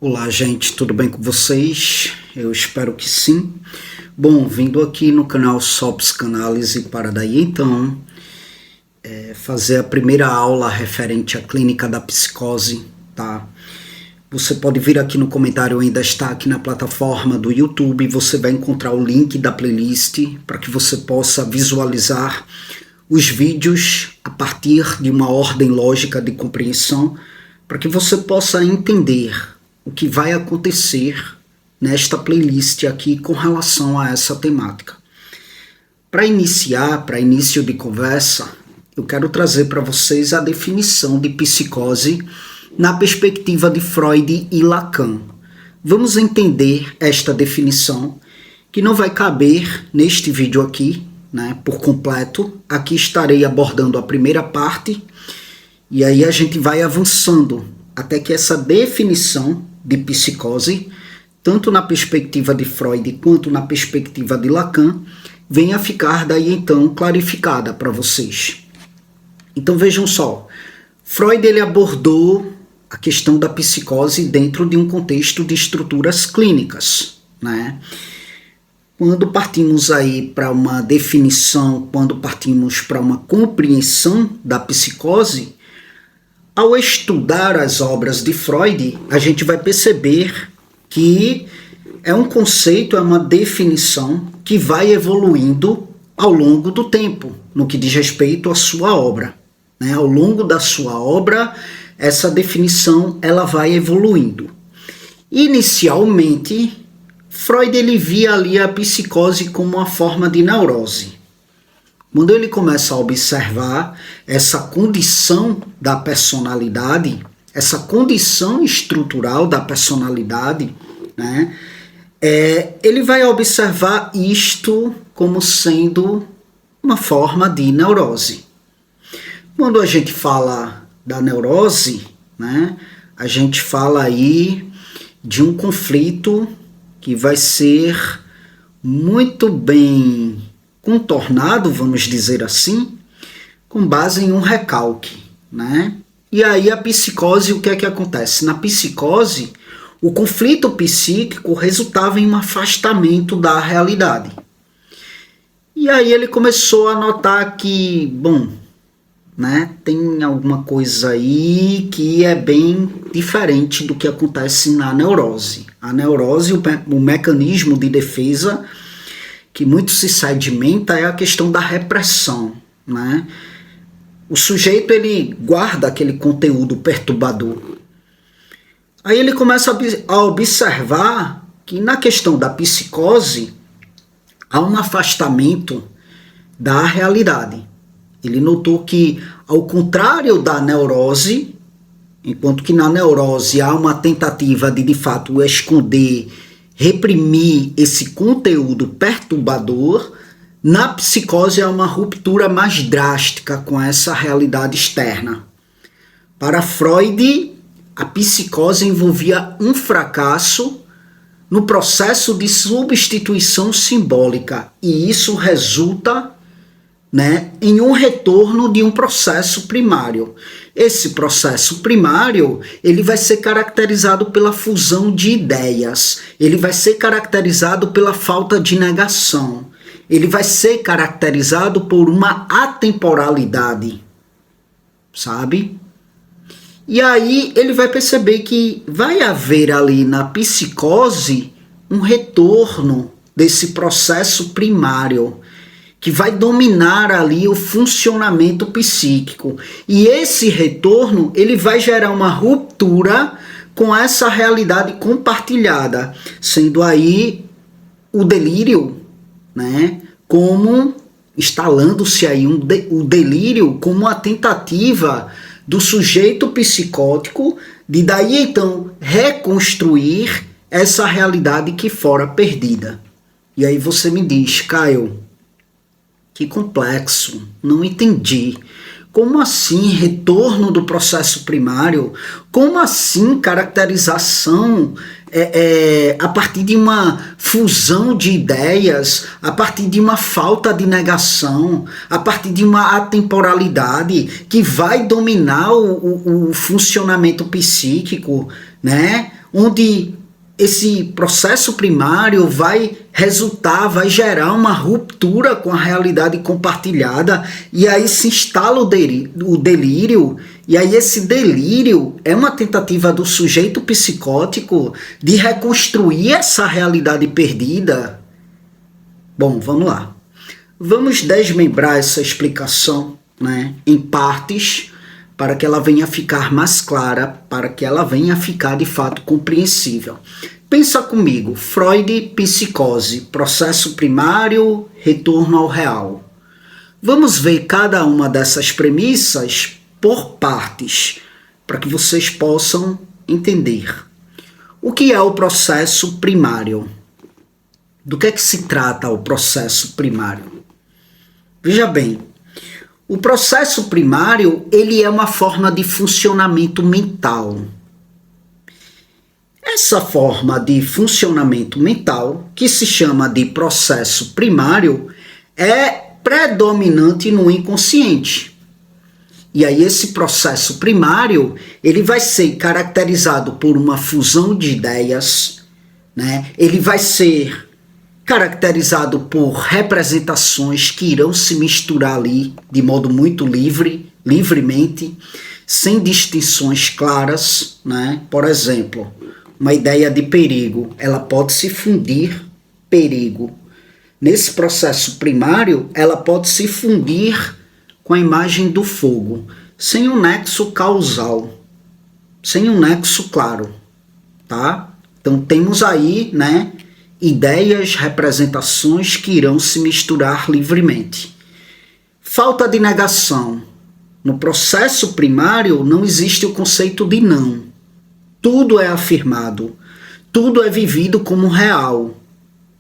Olá, gente, tudo bem com vocês? Eu espero que sim. Bom, vindo aqui no canal Só Psicanálise para daí então fazer a primeira aula referente à clínica da psicose, tá? Você pode vir aqui no comentário, ainda está aqui na plataforma do YouTube, você vai encontrar o link da playlist para que você possa visualizar os vídeos a partir de uma ordem lógica de compreensão, para que você possa entender o que vai acontecer nesta playlist aqui com relação a essa temática. Para início de conversa, eu quero trazer para vocês a definição de psicose na perspectiva de Freud e Lacan. Vamos entender esta definição, que não vai caber neste vídeo aqui, né, por completo. Aqui estarei abordando a primeira parte, e aí a gente vai avançando até que essa definição de psicose, tanto na perspectiva de Freud quanto na perspectiva de Lacan, venha a ficar daí então clarificada para vocês. Então vejam só, Freud ele abordou a questão da psicose dentro de um contexto de estruturas clínicas, né? Quando partimos aí para uma definição, quando partimos para uma compreensão da psicose, ao estudar as obras de Freud, a gente vai perceber que é um conceito, é uma definição que vai evoluindo ao longo do tempo, no que diz respeito à sua obra, né? Ao longo da sua obra, essa definição ela vai evoluindo. Inicialmente, Freud ele via ali a psicose como uma forma de neurose. Quando ele começa a observar essa condição da personalidade, essa condição estrutural da personalidade, né, ele vai observar isto como sendo uma forma de neurose. Quando a gente fala da neurose, né, a gente fala aí de um conflito que vai ser muito bem contornado, vamos dizer assim, com base em um recalque, né? E aí a psicose, o que é que acontece? Na psicose, o conflito psíquico resultava em um afastamento da realidade. E aí ele começou a notar que, bom, né, tem alguma coisa aí que é bem diferente do que acontece na neurose. A neurose, o mecanismo de defesa que muito se sedimenta é a questão da repressão, né? O sujeito ele guarda aquele conteúdo perturbador. Aí ele começa a observar que na questão da psicose há um afastamento da realidade. Ele notou que, ao contrário da neurose, enquanto que na neurose há uma tentativa de fato esconder, reprimir esse conteúdo perturbador, na psicose há uma ruptura mais drástica com essa realidade externa. Para Freud, a psicose envolvia um fracasso no processo de substituição simbólica, e isso resulta, né, em um retorno de um processo primário. Esse processo primário ele vai ser caracterizado pela fusão de ideias, ele vai ser caracterizado pela falta de negação, ele vai ser caracterizado por uma atemporalidade, sabe? E aí ele vai perceber que vai haver ali na psicose um retorno desse processo primário, que vai dominar ali o funcionamento psíquico. E esse retorno, ele vai gerar uma ruptura com essa realidade compartilhada, sendo aí o delírio, né, como instalando-se aí o delírio como uma tentativa do sujeito psicótico de daí então reconstruir essa realidade que fora perdida. E aí você me diz, Caio, que complexo, não entendi. Como assim retorno do processo primário? Como assim caracterização a partir de uma fusão de ideias, a partir de uma falta de negação, a partir de uma atemporalidade que vai dominar o funcionamento psíquico, né? onde esse processo primário vai gerar uma ruptura com a realidade compartilhada, e aí se instala o delírio, e aí esse delírio é uma tentativa do sujeito psicótico de reconstruir essa realidade perdida. Bom, vamos lá. Vamos desmembrar essa explicação, né, em partes, para que ela venha a ficar mais clara, para que ela venha a ficar de fato compreensível. Pensa comigo, Freud, psicose, processo primário, retorno ao real. Vamos ver cada uma dessas premissas por partes, para que vocês possam entender. O que é o processo primário? Do que é que se trata o processo primário? Veja bem, o processo primário, ele é uma forma de funcionamento mental. Essa forma de funcionamento mental, que se chama de processo primário, é predominante no inconsciente. E aí esse processo primário, ele vai ser caracterizado por uma fusão de ideias, né? Ele vai ser caracterizado por representações que irão se misturar ali de modo muito livremente, sem distinções claras, né? Por exemplo, uma ideia de perigo, ela pode se fundir perigo. Nesse processo primário, ela pode se fundir com a imagem do fogo, sem um nexo causal, sem um nexo claro, tá? Então temos aí, né, ideias, representações que irão se misturar livremente. Falta de negação. No processo primário não existe o conceito de não. Tudo é afirmado, tudo é vivido como real,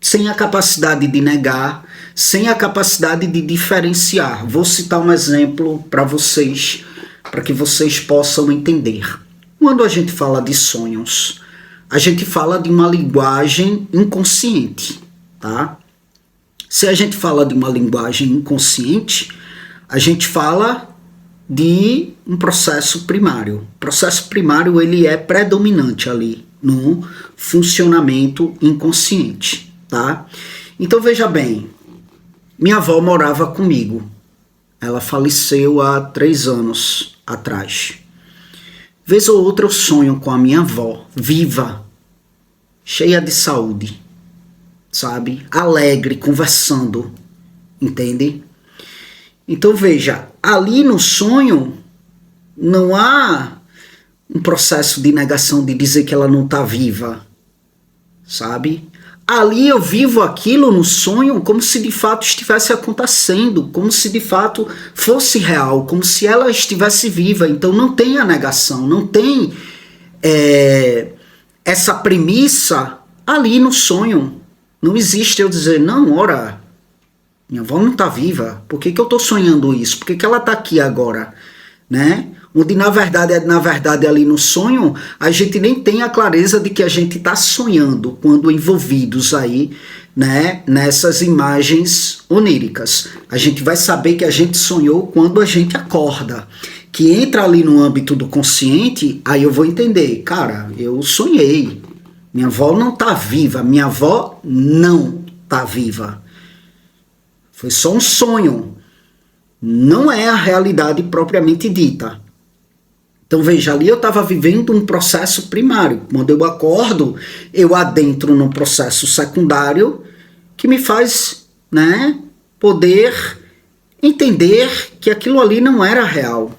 sem a capacidade de negar, sem a capacidade de diferenciar. Vou citar um exemplo para vocês, para que vocês possam entender. Quando a gente fala de sonhos, a gente fala de uma linguagem inconsciente, tá? Se a gente fala de uma linguagem inconsciente, a gente fala de um processo primário. O processo primário, ele é predominante ali no funcionamento inconsciente, tá? Então veja bem, minha avó morava comigo. Ela faleceu há 3 anos atrás. Vez ou outra eu sonho com a minha avó, viva, cheia de saúde, sabe? Alegre, conversando, entende? Então veja, ali no sonho não há um processo de negação de dizer que ela não está viva, sabe? Ali eu vivo aquilo no sonho como se de fato estivesse acontecendo, como se de fato fosse real, como se ela estivesse viva. Então não tem a negação, não tem essa premissa ali no sonho. Não existe eu dizer, não, ora, minha avó não está viva, por que eu estou sonhando isso? Por que ela está aqui agora? Né? Onde na verdade ali no sonho, a gente nem tem a clareza de que a gente está sonhando quando envolvidos aí, né, nessas imagens oníricas. A gente vai saber que a gente sonhou quando a gente acorda, que entra ali no âmbito do consciente, aí eu vou entender, cara, eu sonhei, minha avó não está viva, minha avó não está viva. Foi só um sonho, não é a realidade propriamente dita. Então veja, ali eu estava vivendo um processo primário. Quando eu acordo, eu adentro num processo secundário que me faz, né, poder entender que aquilo ali não era real.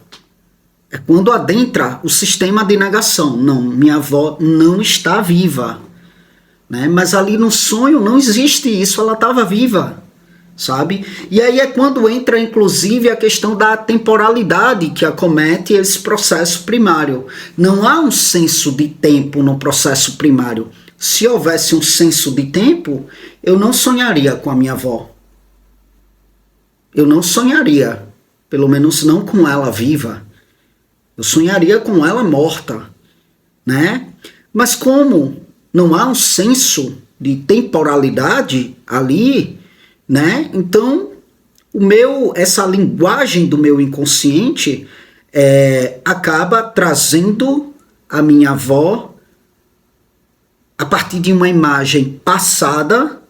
É quando adentra o sistema de negação. Não, minha avó não está viva. Né? Mas ali no sonho não existe isso, ela estava viva. Sabe? E aí é quando entra inclusive a questão da temporalidade que acomete esse processo primário. Não há um senso de tempo no processo primário. Se houvesse um senso de tempo, eu não sonharia com a minha avó. Eu não sonharia, pelo menos não com ela viva. Eu sonharia com ela morta, né? Mas como não há um senso de temporalidade ali, né? Então, essa linguagem do meu inconsciente acaba trazendo a minha avó a partir de uma imagem passada,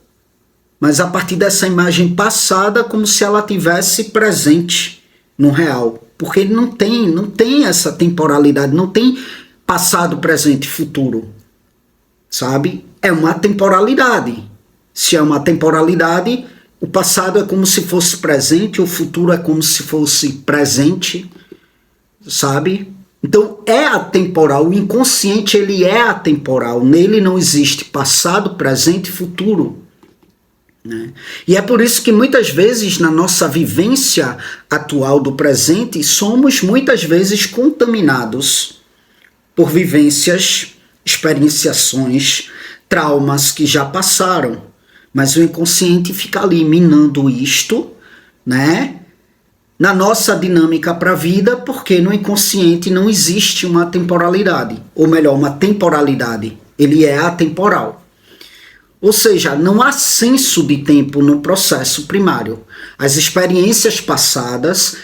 mas a partir dessa imagem passada como se ela tivesse presente no real. Porque ele não tem essa temporalidade, não tem passado, presente e futuro, sabe? É uma temporalidade. Se é uma temporalidade, o passado é como se fosse presente, o futuro é como se fosse presente, sabe? Então é atemporal, o inconsciente ele é atemporal, nele não existe passado, presente e futuro. Né? E é por isso que muitas vezes na nossa vivência atual do presente, somos muitas vezes contaminados por vivências, experienciações, traumas que já passaram. Mas o inconsciente fica ali minando isto, né? Na nossa dinâmica para a vida, porque no inconsciente não existe uma temporalidade. Ou melhor, uma temporalidade. Ele é atemporal. Ou seja, não há senso de tempo no processo primário. As experiências passadas,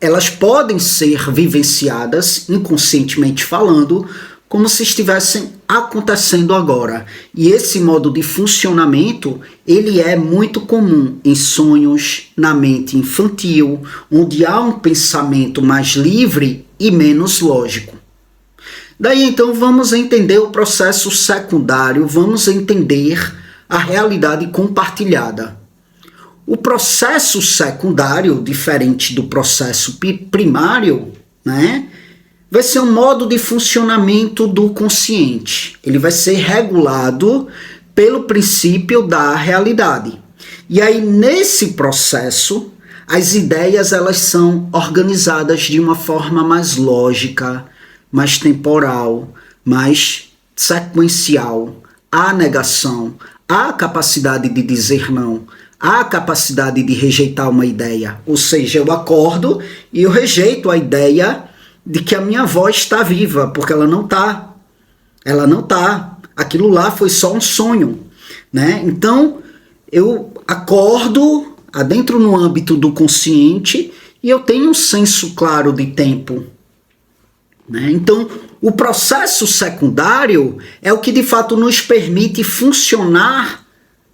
elas podem ser vivenciadas, inconscientemente falando, como se estivessem acontecendo agora. E esse modo de funcionamento, ele é muito comum em sonhos, na mente infantil, onde há um pensamento mais livre e menos lógico. Daí então vamos entender o processo secundário, vamos entender a realidade compartilhada. O processo secundário, diferente do processo primário, né? Vai ser um modo de funcionamento do consciente. Ele vai ser regulado pelo princípio da realidade. E aí, nesse processo, as ideias elas são organizadas de uma forma mais lógica, mais temporal, mais sequencial. Há negação, há capacidade de dizer não, há capacidade de rejeitar uma ideia. Ou seja, eu acordo e eu rejeito a ideia de que a minha avó está viva, porque ela não está. Ela não está. Aquilo lá foi só um sonho, né? Então, eu acordo adentro no âmbito do consciente e eu tenho um senso claro de tempo, né? Então, o processo secundário é o que de fato nos permite funcionar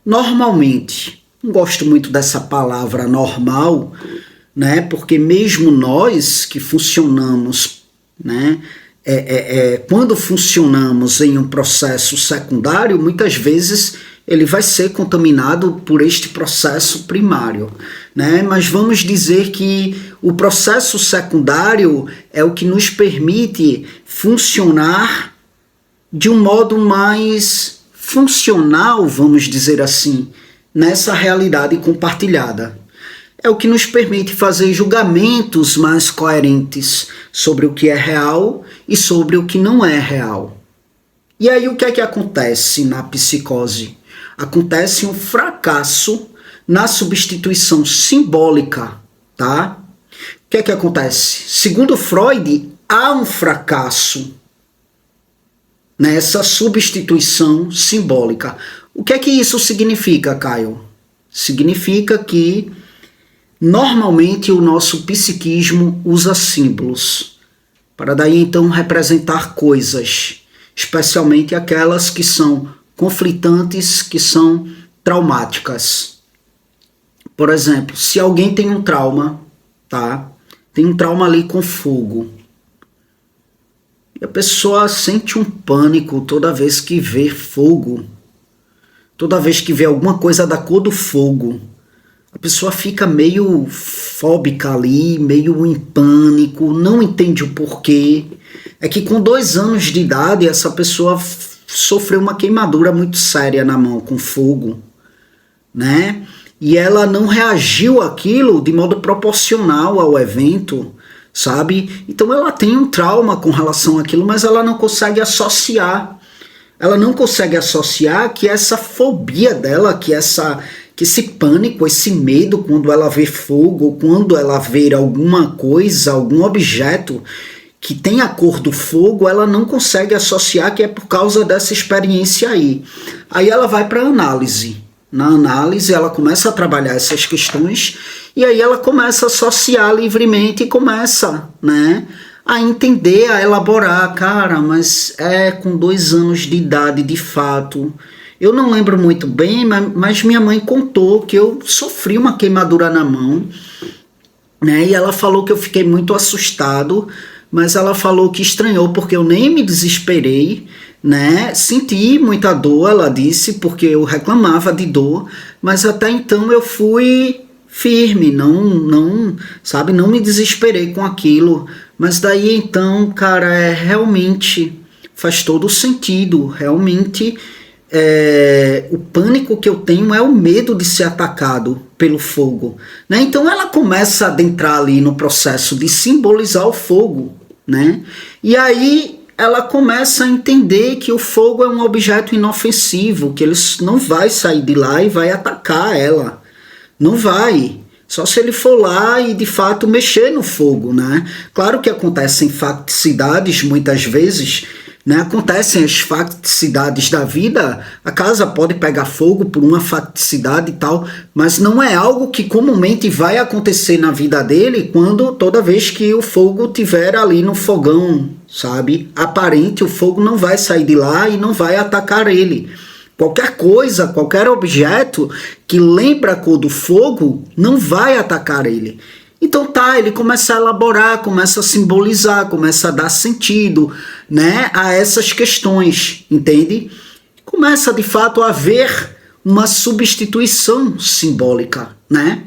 normalmente. Não gosto muito dessa palavra normal, né? Porque mesmo nós que funcionamos, né? Quando funcionamos em um processo secundário, muitas vezes ele vai ser contaminado por este processo primário, né? Mas vamos dizer que o processo secundário é o que nos permite funcionar de um modo mais funcional, vamos dizer assim, nessa realidade compartilhada. É o que nos permite fazer julgamentos mais coerentes sobre o que é real e sobre o que não é real. E aí o que é que acontece na psicose? Acontece um fracasso na substituição simbólica, tá? O que é que acontece? Segundo Freud, há um fracasso nessa substituição simbólica. O que é que isso significa, Caio? Significa que normalmente o nosso psiquismo usa símbolos para daí então representar coisas, especialmente aquelas que são conflitantes, que são traumáticas. Por exemplo, se alguém tem um trauma, tá? Tem um trauma ali com fogo. E a pessoa sente um pânico toda vez que vê fogo. Toda vez que vê alguma coisa da cor do fogo. A pessoa fica meio fóbica ali, meio em pânico, não entende o porquê. É que com 2 anos de idade, essa pessoa sofreu uma queimadura muito séria na mão, com fogo, né? E ela não reagiu àquilo de modo proporcional ao evento, sabe? Então ela tem um trauma com relação àquilo, mas ela não consegue associar. Ela não consegue associar que essa fobia dela, que esse pânico, esse medo quando ela vê fogo, quando ela vê alguma coisa, algum objeto que tem a cor do fogo, ela não consegue associar que é por causa dessa experiência aí. Aí ela vai para a análise. Na análise ela começa a trabalhar essas questões e aí ela começa a associar livremente e começa, né, a entender, a elaborar. Cara, mas com 2 anos de idade, de fato. Eu não lembro muito bem, mas minha mãe contou que eu sofri uma queimadura na mão, né? E ela falou que eu fiquei muito assustado, mas ela falou que estranhou porque eu nem me desesperei, né? Senti muita dor, ela disse, porque eu reclamava de dor, mas até então eu fui firme, sabe, não me desesperei com aquilo. Mas daí então, cara, realmente faz todo sentido, realmente. O pânico que eu tenho é o medo de ser atacado pelo fogo, né? Então ela começa a adentrar ali no processo de simbolizar o fogo, né? E aí ela começa a entender que o fogo é um objeto inofensivo, que ele não vai sair de lá e vai atacar ela, não vai. Só se ele for lá e de fato mexer no fogo, né? Claro que acontecem facticidades muitas vezes, né? Acontecem as facticidades da vida, a casa pode pegar fogo por uma facticidade e tal, mas não é algo que comumente vai acontecer na vida dele toda vez que o fogo estiver ali no fogão, sabe? Aparente, o fogo não vai sair de lá e não vai atacar ele. Qualquer coisa, qualquer objeto que lembra a cor do fogo não vai atacar ele. Então ele começa a elaborar, começa a simbolizar, começa a dar sentido, né, a essas questões, entende? Começa de fato a haver uma substituição simbólica, né?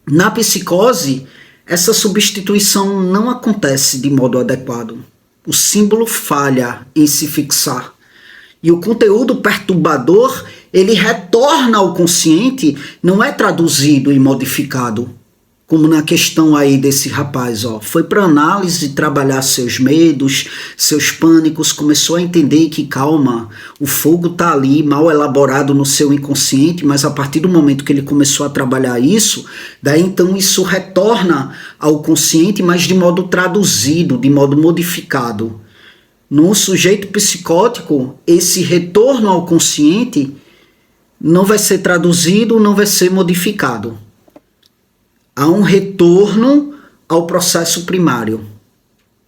Na psicose, essa substituição não acontece de modo adequado. O símbolo falha em se fixar. E o conteúdo perturbador, ele retorna ao consciente, não é traduzido e modificado. Como na questão aí desse rapaz, foi para análise trabalhar seus medos, seus pânicos, começou a entender que, calma, o fogo tá ali, mal elaborado no seu inconsciente, mas a partir do momento que ele começou a trabalhar isso, daí então isso retorna ao consciente, mas de modo traduzido, de modo modificado. No sujeito psicótico, esse retorno ao consciente não vai ser traduzido, não vai ser modificado. Há um retorno ao processo primário,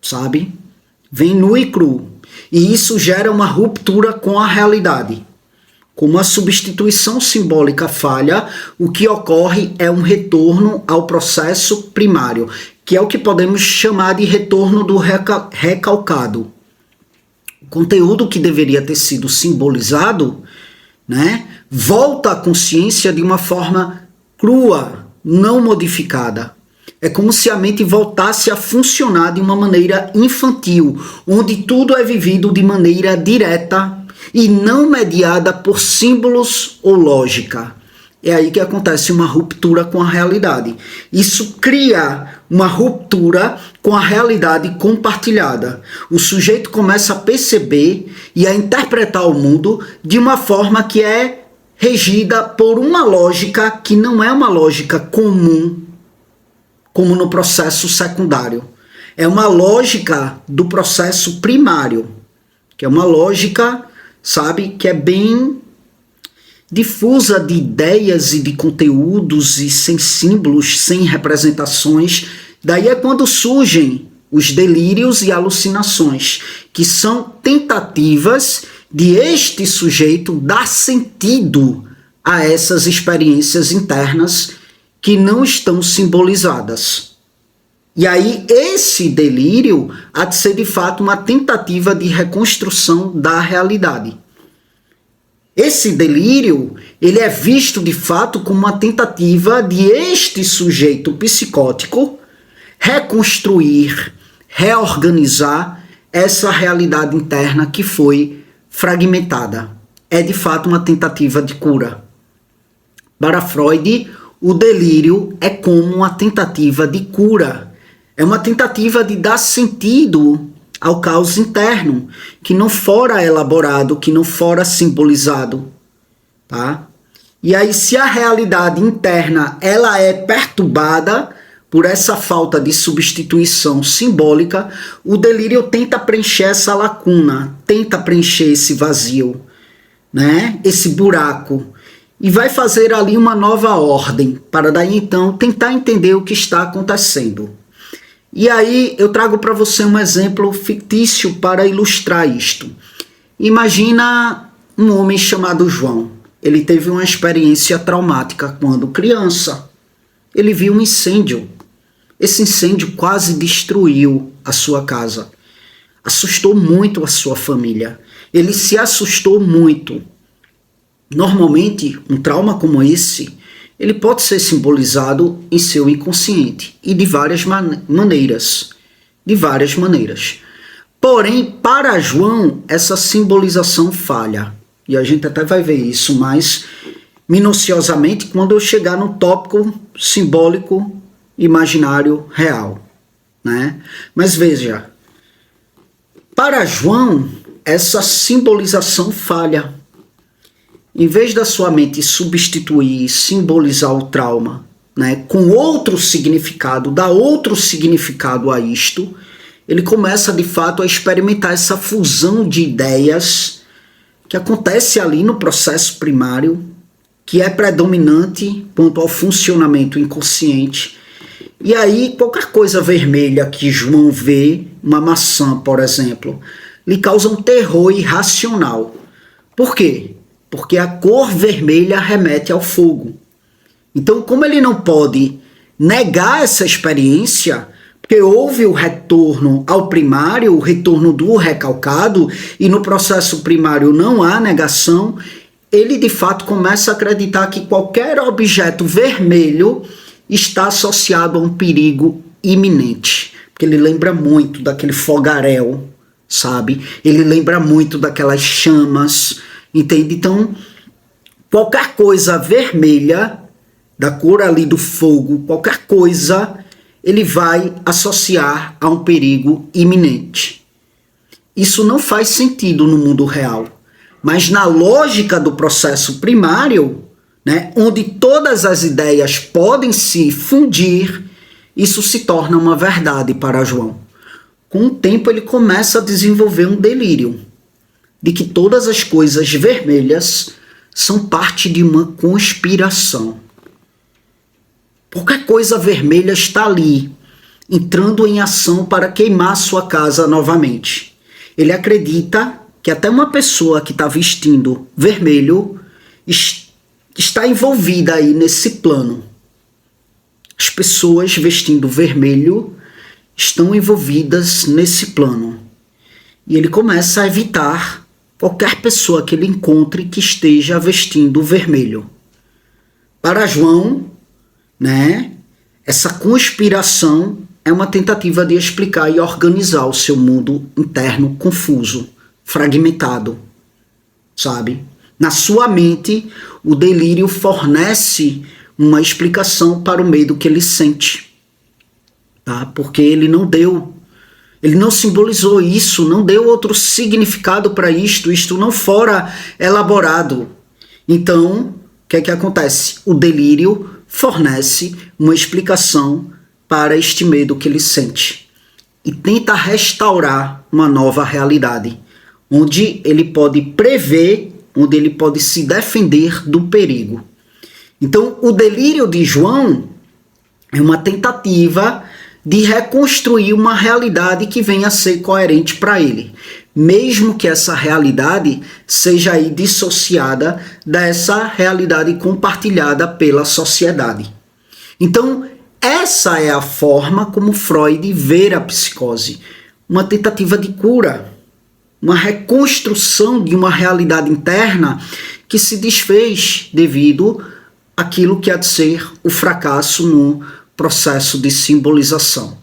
sabe? Vem nu e cru. E isso gera uma ruptura com a realidade. Como a substituição simbólica falha, o que ocorre é um retorno ao processo primário, que é o que podemos chamar de retorno do recalcado. O conteúdo que deveria ter sido simbolizado, né, volta à consciência de uma forma crua, não modificada. É como se a mente voltasse a funcionar de uma maneira infantil, onde tudo é vivido de maneira direta e não mediada por símbolos ou lógica. É aí que acontece uma ruptura com a realidade. Isso cria uma ruptura com a realidade compartilhada. O sujeito começa a perceber e a interpretar o mundo de uma forma que é regida por uma lógica que não é uma lógica comum, como no processo secundário. É uma lógica do processo primário, que é uma lógica, sabe, que é bem difusa de ideias e de conteúdos e sem símbolos, sem representações. Daí é quando surgem os delírios e alucinações, que são tentativas de este sujeito dar sentido a essas experiências internas que não estão simbolizadas. E aí esse delírio há de ser de fato uma tentativa de reconstrução da realidade. Esse delírio, ele é visto de fato como uma tentativa de este sujeito psicótico reconstruir, reorganizar essa realidade interna que foi fragmentada. É de fato uma tentativa de cura. Para Freud, o delírio é como uma tentativa de cura. É uma tentativa de dar sentido ao caos interno, que não fora elaborado, que não fora simbolizado. Tá? E aí, se a realidade interna ela é perturbada por essa falta de substituição simbólica, o delírio tenta preencher essa lacuna, tenta preencher esse vazio, né? Esse buraco, e vai fazer ali uma nova ordem, para daí então tentar entender o que está acontecendo. E aí eu trago para você um exemplo fictício para ilustrar isto. Imagina um homem chamado João. Ele teve uma experiência traumática quando criança. Ele viu um incêndio. Esse incêndio quase destruiu a sua casa. Assustou muito a sua família. Ele se assustou muito. Normalmente, um trauma como esse, ele pode ser simbolizado em seu inconsciente e de várias maneiras. De várias maneiras. Porém, para João, essa simbolização falha. E a gente até vai ver isso mais minuciosamente quando eu chegar no tópico simbólico, imaginário, real, né? Mas veja, para João, essa simbolização falha. Em vez da sua mente substituir e simbolizar o trauma, né, com outro significado, dar outro significado a isto, ele começa de fato a experimentar essa fusão de ideias que acontece ali no processo primário, que é predominante quanto ao funcionamento inconsciente. E aí, qualquer coisa vermelha que João vê, uma maçã, por exemplo, lhe causa um terror irracional. Por quê? Porque a cor vermelha remete ao fogo. Então, como ele não pode negar essa experiência, porque houve o retorno ao primário, o retorno do recalcado, e no processo primário não há negação, ele de fato começa a acreditar que qualquer objeto vermelho está associado a um perigo iminente. Porque ele lembra muito daquele fogaréu, sabe? Ele lembra muito daquelas chamas, entende? Então, qualquer coisa vermelha, da cor ali do fogo, qualquer coisa, ele vai associar a um perigo iminente. Isso não faz sentido no mundo real. Mas na lógica do processo primário, né, onde todas as ideias podem se fundir, isso se torna uma verdade para João. Com o tempo ele começa a desenvolver um delírio de que todas as coisas vermelhas são parte de uma conspiração. Qualquer coisa vermelha está ali, entrando em ação para queimar sua casa novamente. Ele acredita que até uma pessoa que está vestindo vermelho está envolvida aí nesse plano. As pessoas vestindo vermelho estão envolvidas nesse plano. E ele começa a evitar qualquer pessoa que ele encontre que esteja vestindo vermelho. Para João, né, essa conspiração é uma tentativa de explicar e organizar o seu mundo interno confuso, fragmentado, sabe? Na sua mente, o delírio fornece uma explicação para o medo que ele sente, tá? Porque ele não simbolizou isso, não deu outro significado para isto não fora elaborado. Então, o que é que acontece? O delírio fornece uma explicação para este medo que ele sente e tenta restaurar uma nova realidade, onde ele pode prever, onde ele pode se defender do perigo. Então, o delírio de João é uma tentativa de reconstruir uma realidade que venha a ser coerente para ele, mesmo que essa realidade seja aí dissociada dessa realidade compartilhada pela sociedade. Então, essa é a forma como Freud vê a psicose, uma tentativa de cura, uma reconstrução de uma realidade interna que se desfez devido àquilo que há de ser o fracasso no processo de simbolização.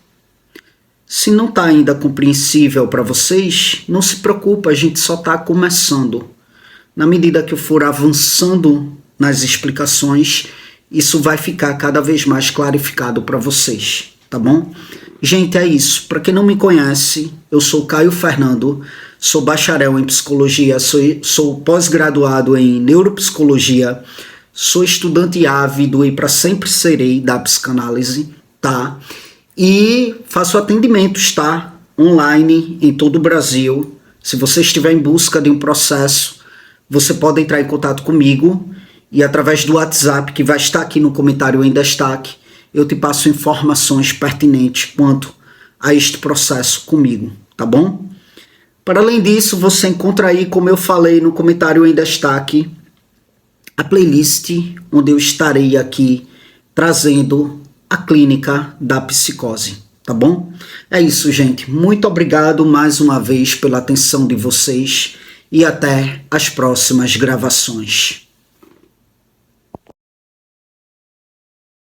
Se não está ainda compreensível para vocês, não se preocupe, a gente só está começando. Na medida que eu for avançando nas explicações, isso vai ficar cada vez mais clarificado para vocês, tá bom? Gente, é isso. Para quem não me conhece, eu sou Caio Fernando, sou bacharel em psicologia, sou pós-graduado em neuropsicologia, sou estudante ávido e para sempre serei da psicanálise, tá? E faço atendimentos, tá? Online em todo o Brasil. Se você estiver em busca de um processo, você pode entrar em contato comigo e através do WhatsApp, que vai estar aqui no comentário em destaque, eu te passo informações pertinentes quanto a este processo comigo, tá bom? Para além disso, você encontra aí, como eu falei no comentário em destaque, a playlist onde eu estarei aqui trazendo a clínica da psicose, tá bom? É isso, gente. Muito obrigado mais uma vez pela atenção de vocês e até as próximas gravações.